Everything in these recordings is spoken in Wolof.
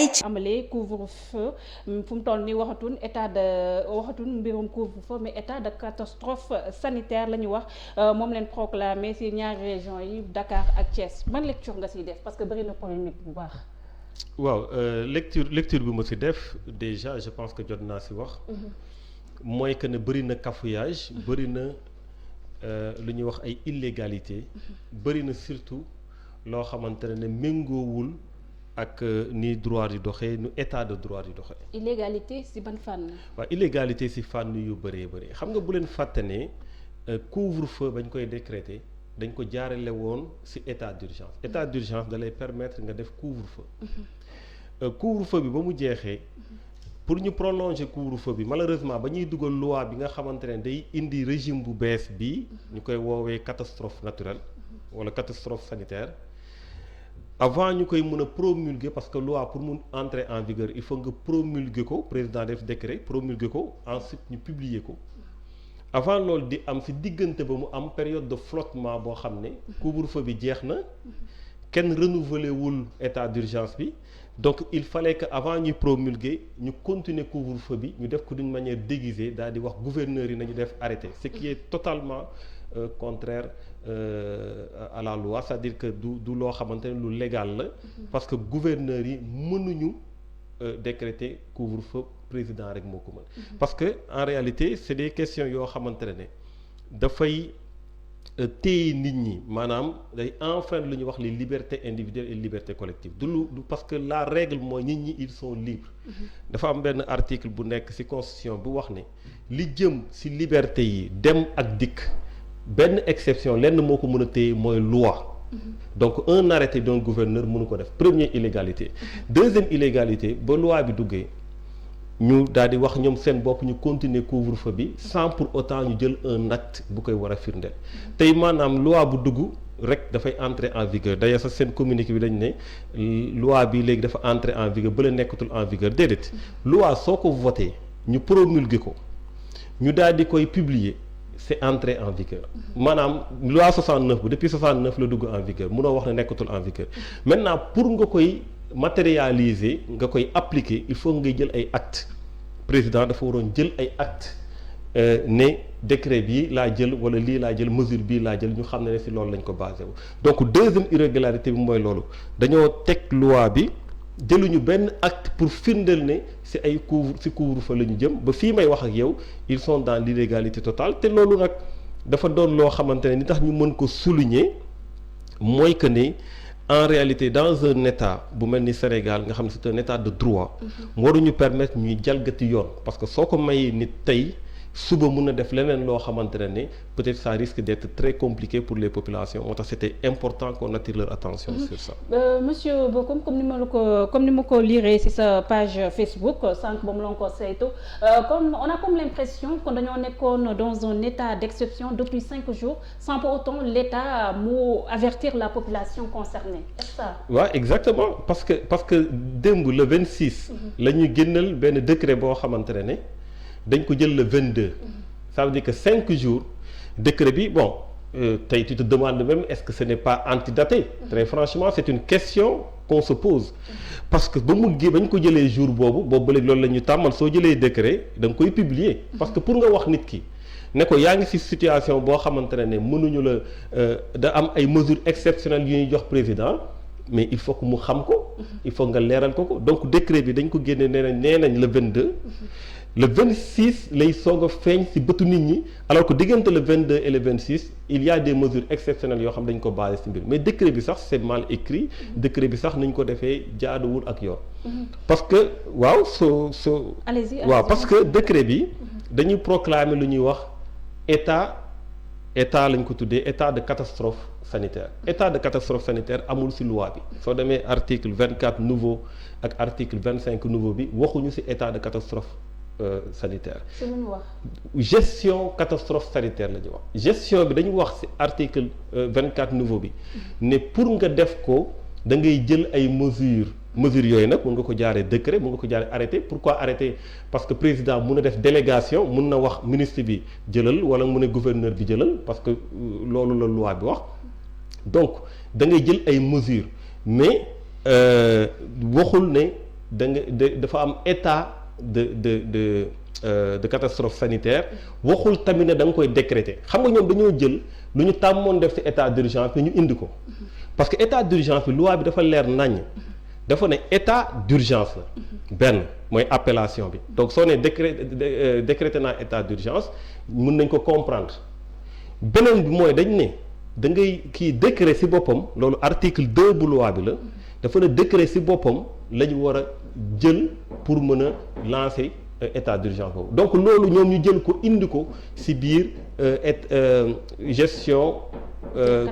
ay ci amalee couvre-feu fu mu toll nii waxatuñ mbirum couvre-feu mais état de catastrophe sanitaire la ñu wax moom leen proclamé ci ñaari régions yi Dakar ak Thiès ban lecture nga ciy def parce que bëri na polémique bu baax. waaw lecture bi ma ci def déjà je pense que jot naa ci wax. mooy que ne bëri na cafouillage bëri na lu ñuy wax ay illégalité bëri na surtout loo xamante ne méngoowul ak ni droit di doxee nu état de droit di doxee. illégalité ci ban fànn. waaw illégalité ci fànn yu bëree bëri xam nga bu leen fàtte ne couvre-feu bañ koy décréter dañ ko jaarale woon ci état d'urgence état d'urgence da lay permettre nga def couvre-feu. Couvre-feu bi ba mu jeexee. pour ñu prolonger couvre-feu bi malheureusement ba ñuy dugal loi bi nga xamante ne day indi régime bu bees bi ñu koy woowee catastrophe naturelle wala catastrophe sanitaire avant ñu koy mën a promulguer parce que loi pour mu entrer en vigueur il faut nga promulguer ko président def décret promulguer ko ensuite ñu publier ko avant loolu di am ci diggante ba mu am période de flottement boo xam ne couvre-feu bi jeex na kenn renouveler wul état d'urgence bi donc il fallait que avant ñuy promulguer ñu continuer couvre-feu bi ñu def ko d'une manière déguisée daal di wax gouverneurs yi nañu def arrêté ce qui est totalement contraire à la loi c'est-à-dire que du loo xamante ne lu légal la parce que gouverneurs yi mënuñu décréter couvre-feu président rek moo ko mën parce que en réalité c'est des questions yoo xamante ne dafay téye nit ñi maanaam day enfreindre lu ñuy wax les libertés individuelles et libertés collectives du parce que la règle mooy nit ñi ils sont libres dafa am benn article bu nekk ci constitution bu wax ne li jëm ci liberté yi dem ak dikk benn exception lenn moo ko mën a téye mooy loi donc un arrêté d'un gouverneur mënu ko def première illégalité deuxième illégalité ba loi bi duggee ñu daal di wax ñoom seen bopp ñu continuer couvre-feu bi sans pour autant ñu jël un acte bu koy war a firndeel tey maanaam loi bu dugg rek dafay entrer en vigueur d'ailleurs sax seen communiqué bi dañ ne loi bi léegi dafa entrer en vigueur ba la nekkatul en vigueur déedéet loi soo ko voté ñu promulgué ko ñu daal di koy publier c'est entré en vigueur maanaam loi 69 bu depuis 69 la dugg en vigueur munoo wax ne nekkatul en vigueur maintenant pour nga koy matérialiser nga koy appliquer il faut ngay jël ay actes président dafa waroon jël ay actes ne décret bii laa jël wala lii laa jël mesure bii laa jël ñu xam ne ci loolu lañ ko basé wu. donc deuxième irrégularité bi mooy loolu dañoo teg loi bi jëluñu benn acte pour firndeel ne ci ay couvre-feu la ñu jëm ba fii may wax ak yow ils sont dans l'illégalité totale te loolu nag dafa doon loo xamante ne ni tax ñu mën ko souligner mooy que ne. En réalité dans un état bu mel ni Sénégal nga xam ne c'est un état de droit waruñu permettre ñuy jalgati yoon parce que soo ko mayee nit tey suba mun na def leneen loo xamante ne peut-être ça risque d'être très compliqué pour les populations moo tax c'était important qu'on attire leur attention sur ça. Monsieur Bocoum comme ni ma ko lire ci sa page Facebook sànq ba mu la ko saytu comme on a comme l'impression que dañoo nekkoon dans un état d'exception depuis 5 jours sans pour autant l'État mu avertir la population concernée est-ce ça. waaw exactement parce que démb le 26. la ñuy génnal benn décret boo xamante ne. dañ ko jël le 22 ça veut dire que 5 jours décret bi bon tey tu te demandes même est-ce que ce n'est pas antidaté très franchement c'est une question qu'on se pose parce que ba ñu ko jëlee jour boobu ba léegi loolu la ñu tàmmal soo jëlee décret da nga koy publier parce que pour nga wax nit ki ne ko yaa ngi ci situation boo xamante ne mënuñu la da am ay mesures exceptionnelles yu ñuy jox président mais il faut que mu xam ko il faut nga leeral ko donc décret bi dañ ko génne nee nañ le 22 le 26 lay soog a feeñ ci bëtu nit ñi alors que diggante le 22 et le 26 il y a des mesures exceptionnelles yoo xam dañ ko basé ci mbir mais décret bi sax c'est mal écrit décret bi sax nañ ko defee jaaduwul ak yoon parce que waaw waaw parce que décret bi dañuy proclamer lu ñuy wax état lañ ko tuddee état de catastrophe sanitaire état de catastrophe sanitaire amul ci loi bi soo demee article 24 nouveau ak article 25 nouveau bi waxuñu ci état de catastrophe sanitaire. gestion catastrophe sanitaire la ñu wax gestion bi dañu wax ci article 24 nouveau bi ne pour nga def ko da ngay jël ay mesures yooyu nag mun nga ko jaaree décret mun nga ko jaaree arrêté pourquoi arrêté parce que président mun na def délégation mun na wax ministre bi jëlal wala mu ne gouverneur bi jëlal parce que loolu la loi bi wax donc da ngay jël ay mesures mais waxul ne dafa am état de catastrophe sanitaire waxul tamit ne da nga koy décréter xam nga ñoom dañoo jël lu ñu tàmmoon def ci état d'urgence bi ñu indi ko parce que état d'urgence bi loi bi dafa leer naññ dafa ne état d'urgence la benn mooy appellation bi donc soo nee décréter naa état d'urgence mën nañ ko comprendre beneen bi mooy dañ ne da ngay kii décret ci boppam loolu article 2 bu loi bi la dafa ne décret ci boppam la ñu war a jël pour mën a lancer état d'urgence boobu donc loolu ñoom ñu jël ko indi ko ci biir gestion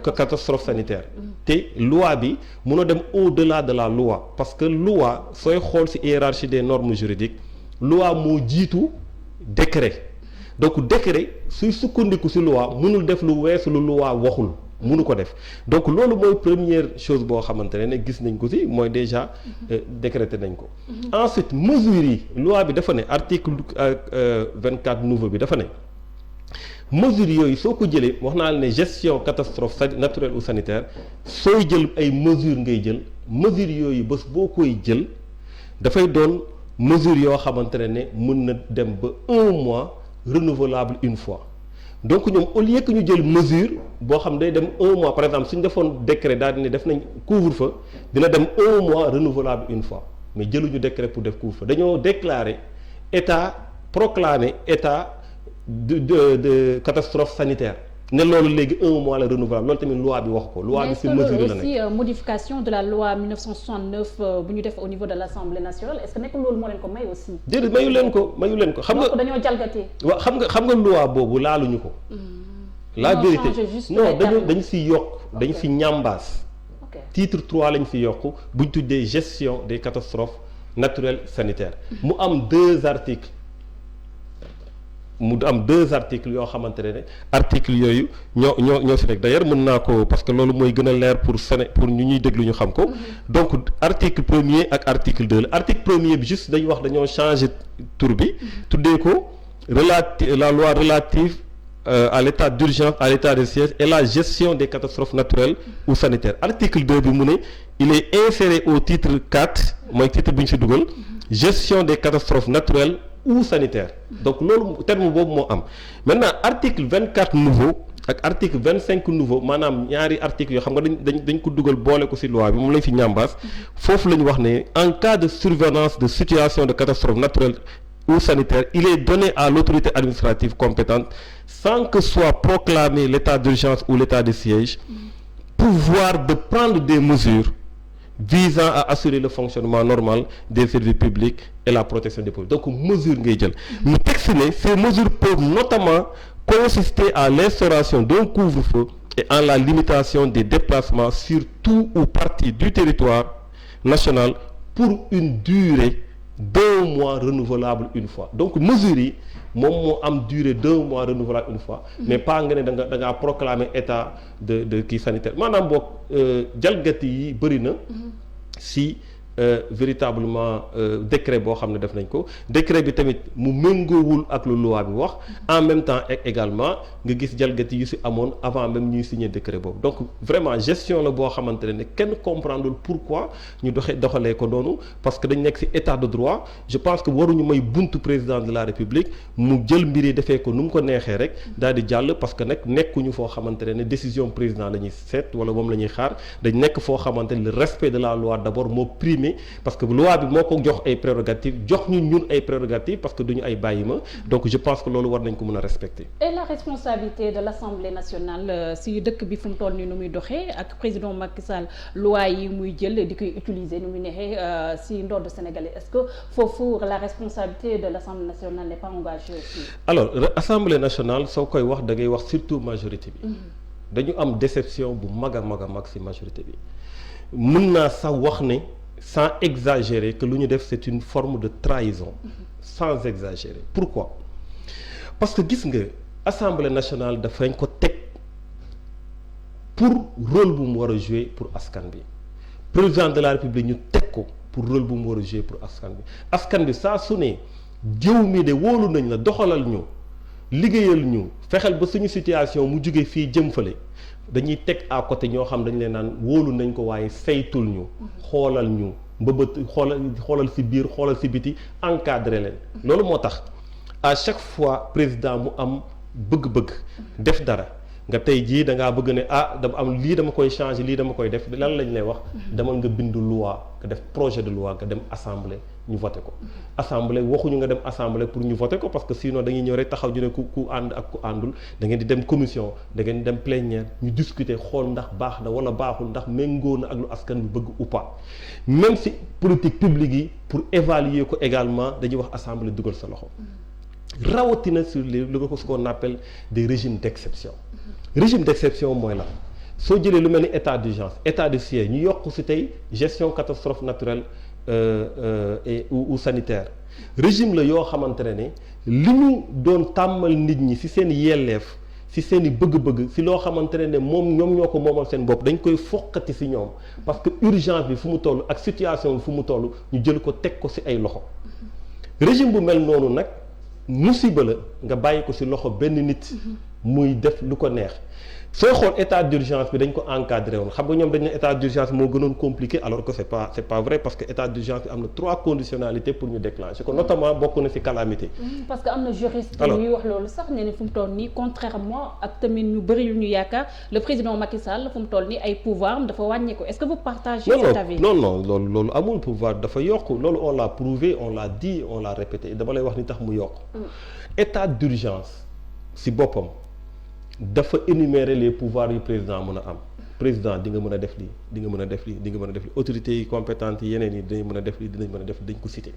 catastrophe sanitaire te loi bi mun a dem au-delà de la loi parce que loi sooy xool ci hiérarchie des normes juridiques loi moo jiitu décret donc décret suy sukkandiku ci loi mënul def lu weesu lu loi waxul mënu ko def donc loolu mooy première chose boo xamante ne gis nañ ko ci mooy déjà décrété nañ ko ensuite mesures yi loi bi dafa ne article 24 nouveau bi dafa ne mesures yooyu soo ko jëlee wax naa la ne gestion catastrophe naturelle ou sanitaire sooy jël ay mesures ngay jël mesures yooyu bés boo koy jël dafay doon mesures yoo xamante ne mën na dem ba 1 mois renouvelable une fois donc ñoom au lieu que ñu jël mesure boo xam day dem 1 mois par exemple suñu defoon décret daal di ne def nañ couvre-feu dina dem 1 mois renouvelable une fois mais jëluñu décret pour def couvre-feu dañoo déclarer proclamer état de catastrophe sanitaire ne loolu léegi 1 mois la renouvelable loolu tamit loi bi wax ko. loi bi ci mesure la nekk mais aussi modification de la loi 1969 bu ñu def au niveau de l'Assemblée nationale est-ce que nekkul loolu moo leen ko may aussi. déedéet mayu leen ko. xam nga donc dañoo jalgati. waaw xam nga loi boobu laaluñu ko. la vérité non dañu ci yokk dañu ci ñambaas. titre 3 lañ ci yokk bu ñu tuddee gestion des catastrophes naturelles sanitaires. mu am 2 articles. yoo xamante ne articles yooyu ñoo fi nekk d'ailleurs mën naa ko parce que loolu mooy gën a leer pour ñu ñuy déglu ñu xam ko donc article 1er ak article 2 la article 1er bi juste dañu wax dañoo changer tur bi tuddee ko la loi relative à l'état d'urgence à l'état de siège et la gestion des catastrophes naturelles ou sanitaires article 2 bi mu ne il est inséré au titre 4 mooy titre bi ñu ci dugal gestion des catastrophes naturelles ou sanitaire donc loolu terme boobu moo am maintenant article 24 nouveau ak article 25 nouveau maanaam ñaari articles yoo xam nga dañ ko dugal boole ko ci loi bi moom lañ fi ñambaas foofu la ñu wax ne en cas de survenance de situation de catastrophe naturelle ou sanitaire il est donné à l'autorité administrative compétente sans que soit proclamé l'état d'urgence ou l'état de siège pouvoir de prendre des mesures visant à assurer le fonctionnement normal des services publics et la protection des populations donc mesure ngay jël mu teg ci ne ces mesures peuvent notamment consister à l'instauration d'un couvre-feu et en la limitation des déplacements sur tout ou partie du territoire national pour une durée d'1 mois renouvelable une fois donc mesures yi moom moo am durée 2 mois renouvelable une fois mais pas nga ne da ngaa proclamer état de kii sanitaire maanaam boog jalgati yi bëri na si véritablement décret boo xam ne def nañ ko décret bi tamit mu méngoowul ak lu loi bi wax en même temps également nga gis jalgati yu ci amoon avant même ñuy signer décret boobu donc vraiment gestion la boo xamante ne kenn comprendreul pourquoi ñu doxalee ko noonu parce que dañ nekk ci état de droit je pense que waruñu may buntu président de la république mu jël mbir yi defee ko nu mu ko neexee rek daal di jàll parce que nag nekkuñu foo xamante ne décision président la ñuy seet wala moom la ñuy xaar dañ nekk foo xamante ne le respect de la loi d'abord moo primé parce que loi bi moo ko jox ay prérogatives jox ñun ay prérogatives parce que duñu ay bàyyi ma donc je pense que loolu war nañ ko mën a respecter. et la responsabilité de l'Assemblée nationale si dëkk bi fu mu toll nii nu muy doxee ak président Macky Sall loi yi muy jël di koy utiliser nu muy neexee si ndodd sénégalais est-ce que foofu la responsabilité de l'Assemblée nationale n'est pas engagée aussi. alors Assemblée nationale soo koy wax da ngay wax surtout majorité bi. dañu am déception bu mag a mag ci majorité bi mën naa sax wax ne. sans exagérer que lu ñu def c'est une forme de trahison sans exagérer pourquoi parce que gis nga Assemblée nationale dafañ ko teg pour rôle bu mu war a jouer pour askan bi président de la République ñu teg ko pour rôle bu mu war a jouer pour askan bi saa su ne jëw mi de wóolu nañ la doxalal ñu liggéeyal ñu fexeel ba suñu situation mu jóge fii jëm fële dañuy teg à côté ñoo xam dañ leen naan wóolu nañ ko waaye saytul ñu xoolal ñu mbëbët xoolal ci biir xoolal ci biti encadrer leen. loolu moo tax à chaque fois président mu am bëgg-bëgg def dara nga tey jii da ngaa bëgg ne dama am lii dama koy changer lii dama koy def lan lañ lay wax demal nga bindu loi nga def projet de loi nga dem assemblée ñu voté ko. assemblée waxuñu nga dem assemblée pour ñu voté ko parce que sinon dañuy ñëw rek taxaw ñu ne ku ànd ak ku àndul da ngeen di dem commission da ngeen di dem plénière ñu discuter xool ndax baax na wala baaxul ndax méngoo na ak lu askan bi bëgg ou pas même si politique publique yi pour évaluer ko également dañuy wax assemblée dugal sa loxo. rawatina sur ce qu'on appelle des régimes d'exception. Régime d'exception mooy la soo jëlee lu mel ni état d'urgence état de siège ñu yokk ci tey gestion catastrophe naturelle ou sanitaire régime la yoo xamante ne li ñu doon tàmmal nit ñi ci seen yelleef ci seen i bëgg-bëgg ci loo xamante ne moom ñoom ñoo ko moomal seen bopp dañ koy foqati ci ñoom parce que urgence bi fu mu toll ak situation bi fu mu toll ñu jël ko teg ko ci ay loxo régime bu mel noonu nag musiba la nga bàyyi ko ci loxo benn nit muy def lu ko neex sooy xool état d'urgence bi dañ ko encadré woon xam nga ñoom dañ ne état d'urgence moo gënoon compliqué alors que c'est pas vrai parce que état d'urgence bi am na 3 conditionnalités pour ñu déclencher ko notamment bokk na ci calamité. parce que am na juriste yuy wax loolu sax ne fu mu toll nii contrairement ak tamit ñu bëri yu ñu yaakaar le président Macky Sall fu mu toll nii ay pouvoir am dafa wàññeeku est-ce que vous partagez cet avis? non loolu amul pouvoir dafa yokk loolu on l'a prouvé on l'a dit on l'a répété dama lay wax ni tax mu yokk. état d'urgence ci boppam. dafa énumérer les pouvoirs yu président mën a am président di nga mën a def lii di nga mën a def lii di nga mën a def lii autorités yi compétentes yi yeneen yi dinañ mën a def lii dinañ mën a def dañ ko citer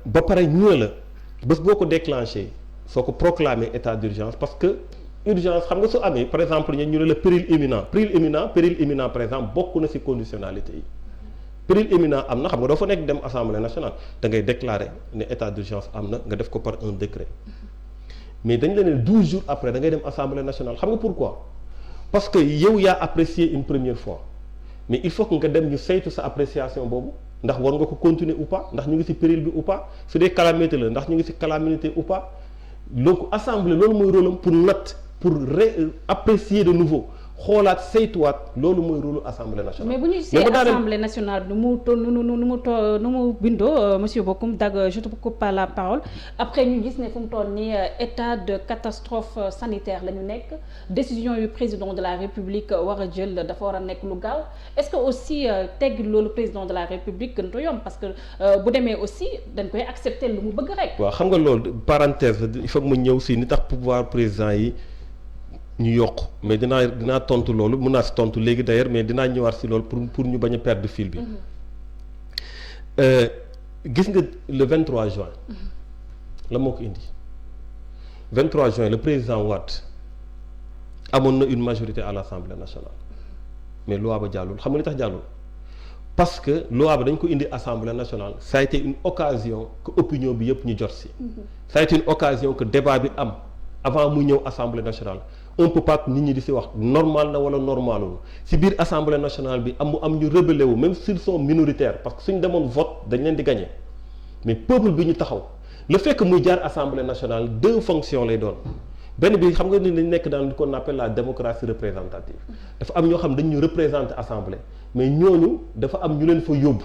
ba pare ñu la bés boo ko déclenché soo ko proclamer état d'urgence parce que urgence xam nga su amee par exemple ñu ne la péril imminent par exemple bokk na ci conditionnalité yi péril imminent am na xam nga doo fa nekk dem assemblée nationale da ngay déclarer ne état d'urgence am na nga def ko par un décret mais dañ la ne 12 jours après da ngay dem assemblée nationale xam nga pourquoi parce que yow yaa apprécié une première fois mais il faut que nga dem ñu saytu sa appréciation boobu ndax war nga ko continuer ou pas ndax ñu ngi ci péril bi ou pas su dee calamité la ndax ñu ngi ci calamité ou pas donc assemblée loolu mooy rôle am pour natt pour apprécier de nouveau xoolaat saytuwaat loolu mooy rôle assemblée nationale. mais bu ñu gisee assemblée nationale nu mu bindoo monsieur Bocoum je te coupe pas la parole après ñu gis ne fu mu toll nii état de catastrophe sanitaire la ñu nekk décision yu président de la république war a jël dafa war a nekk lu gaaw est-ce que aussi tegg loolu président de la république gën ko yomb parce que bu demee aussi dañ koy accepter lu mu bëgg rek. waaw xam nga loolu parenthèse il faut que ma ñëw si ni tax pouvoir président yi. ñu yokk mais dinaa tontu loolu mën naa si tontu léegi d'ailleurs mais dinaa ñëwaat si loolu pour ñu bañ a perdre fil bi gis nga le 23 juin la moo ko indi 23 juin le président Wade amoon na une majorité à l'Assemblée nationale mais loi ba jàllul xam nga li tax jàllul parce que loi ba dañ ko indi Assemblée nationale ça a été une occasion que opinion bi yëpp ñu jot si ça a été une occasion que débat bi am avant muy ñëw Assemblée nationale un peu pas nit ñi di ci wax normal na wala normalul ci biir assemblée nationale bi am ñu rebellé wu même s'ils sont minoritaires parce que suñ demoon vote dañ leen di gagner mais peuple bi ñu taxaw le fait que muy jaar assemblée nationale 2 fonctions lay doon benn bi xam nga ni dañ nekk dans ce qu'on appelle la démocratie représentative dafa am ñoo xam dañ ñu représenter assemblée mais ñooñu dafa am ñu leen fa yóbbu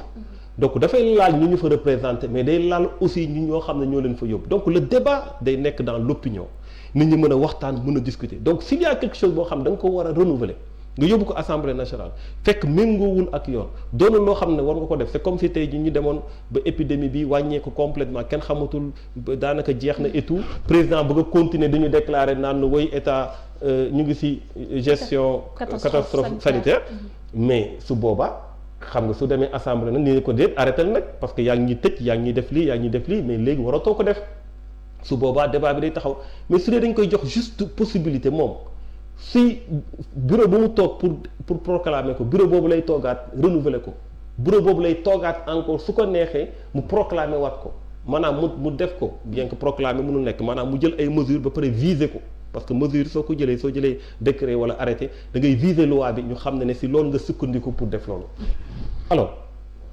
donc dafay laal ñu fa représenter mais day laal aussi ñu ñoo xam ne ñoo leen fa yóbbu donc le débat day nekk dans l'opinion nit ñi mën a waxtaan mën a discuter donc s'il y a quelque chose boo xam da nga ko war a renouveler nga yóbbu ko assemblée nationale fekk méngoowul ak yoon doonul loo xam ne war nga ko def c'est comme si tey jii ñu demoon ba épidémie bi wàññeeku complètement kenn xamatul daanaka jeex na et tout président bëgg a continuer dañu déclarer naan woy état ñu ngi ci gestion catastrophe sanitaire mais su boobaa xam nga su demee assemblée nag ni ko déet arrêté nag parce que yaa ngi ñuy tëj yaa ngi ñuy def lii yaa ngi ñuy def lii mais léegi waratoo ko def su boobaa débat bi day taxaw mais su dee dañ koy jox juste possibilité moom si bureau bu mu toog pour proclamer ko bureau boobu lay toogaat renouveler ko bureau boobu lay toogaat encore su ko neexee mu proclamer waat ko maanaam mu def ko bien que proclamer mënul nekk maanaam mu jël ay mesures ba pare viser ko parce que mesure soo jëlee décret wala arrêté da ngay viser loi bi ñu xam ne si loolu nga sukkandiku pour def loolu alors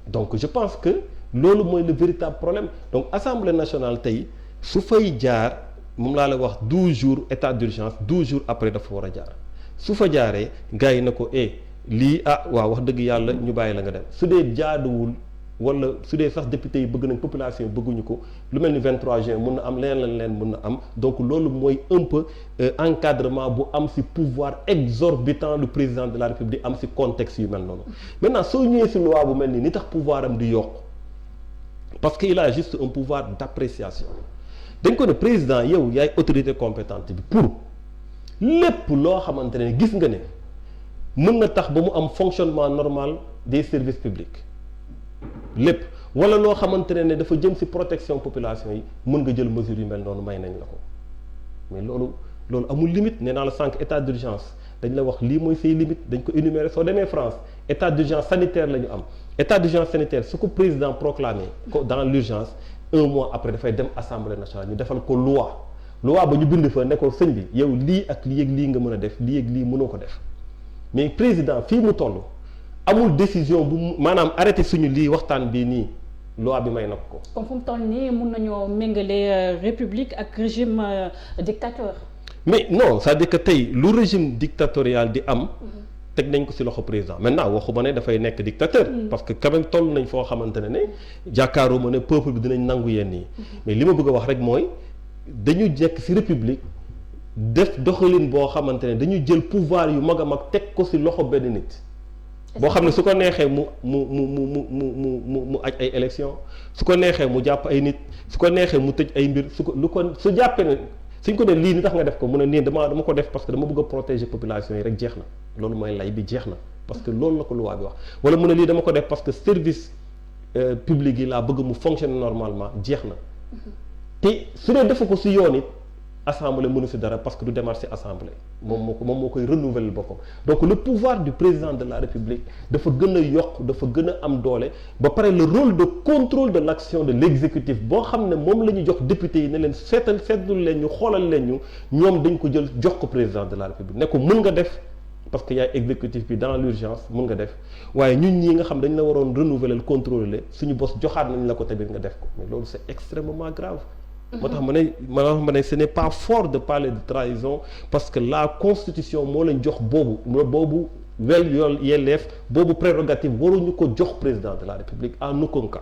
donc je pense que loolu mooy le véritable problème donc assemblée nationale tey su fay jaar moom laa la wax 12 jours état d'urgence 12 jours après dafa war a jaar su fa jaaree gars yi na ko lii waaw wax dëgg yàlla ñu bàyyi la nga dem su dee jaaduwul wala su dee sax député yi bëgg nañ population yi bëgguñu ko lu mel ni 23 juin mun na am leen mun na am donc loolu mooy un peu encadrement bu am ci pouvoir exorbitant le président de la République am ci contexte yu mel noonu maintenant soo ñëwee ci loi bu mel nii ni tax pouvoir am di yokk parce que il a juste un pouvoir d'appréciation dañ ko ne président yow yaay autorité compétente bi pour lépp loo xamante ne gis nga ne mën na tax ba mu am fonctionnement normal des services publics lépp wala loo xamante ne dafa jëm ci protection population yi mën nga jël mesure yu mel noonu may nañ la ko mais loolu amul limite nee naa la sànq état d'urgence dañ la wax lii mooy say limite dañ ko énumérer soo demee France état d'urgence sanitaire la ñu am état d'urgence sanitaire su ko président proclamé ko dans l'urgence 1 mois après dafay dem assemblée nationale ñu defal ko loi ba ñu bind fa ne ko sëñ bi yow lii ak lii ak lii nga mën a def lii ak lii mënoo ko def mais président fii mu toll amul décision bu maanaam arrêté suñu lii waxtaan bii nii loi bi may na ko. comme fu mu toll nii mun nañoo méngale république ak régime dictateur. mais non c'est-à-dire que tey lu régime dictatorial di am. teg nañ ko ci loxo président maintenant waxuma ne dafay nekk dictateur. parce que quand même toll nañ foo xamante ne jàkkaaruma ne peuple bi dinañ nangu yenn yi. mais li ma bëgg a wax rek mooy dañu jekk ci république def doxalin boo xamante ne dañu jël pouvoir yu mag a mag teg ko ci loxo benn nit. boo xam ne su ko neexee mu aj ay élection su ko neexee mu jàpp ay nit su ko neexee mu tëj ay mbir su jàppee ne suñ ko ne lii ni tax nga def ko mu ne nii dama ko def parce que dama bëgg a protéger population yi rek jeex na loolu mooy lay bi jeex na parce que loolu la ko loi bi wax wala mu ne lii dama ko def parce que service public yi laa bëgg mu fonctionner normalement jeex na te su dee defu ko si yoon it assemblée mënu si dara parce que du démarche assemblée moom moo koy renouveler boppam donc le pouvoir du président de la République dafa gën a yokk dafa gën a am doole ba pare le rôle de contrôle de l'action de l'exécutif boo xam ne moom la ñu jox député yi ne leen seetul leen ñu xoolal leen ñu ñoom dañ ko jël jox ko président de la République ne ko mën nga def parce que yaay exécutif bi dans l'urgence mën nga def waaye ñun ñii nga xam dañ la waroon renouveler le contrôler suñu bos joxaat nañ la ko tamit nga def ko mais loolu c'est extrêmement grave moo tax ma ne ce n'est pas fort de parler de trahison parce que la constitution moo leen jox boobu yelleef boobu prérogative waruñu ko jox président de la République en aucun cas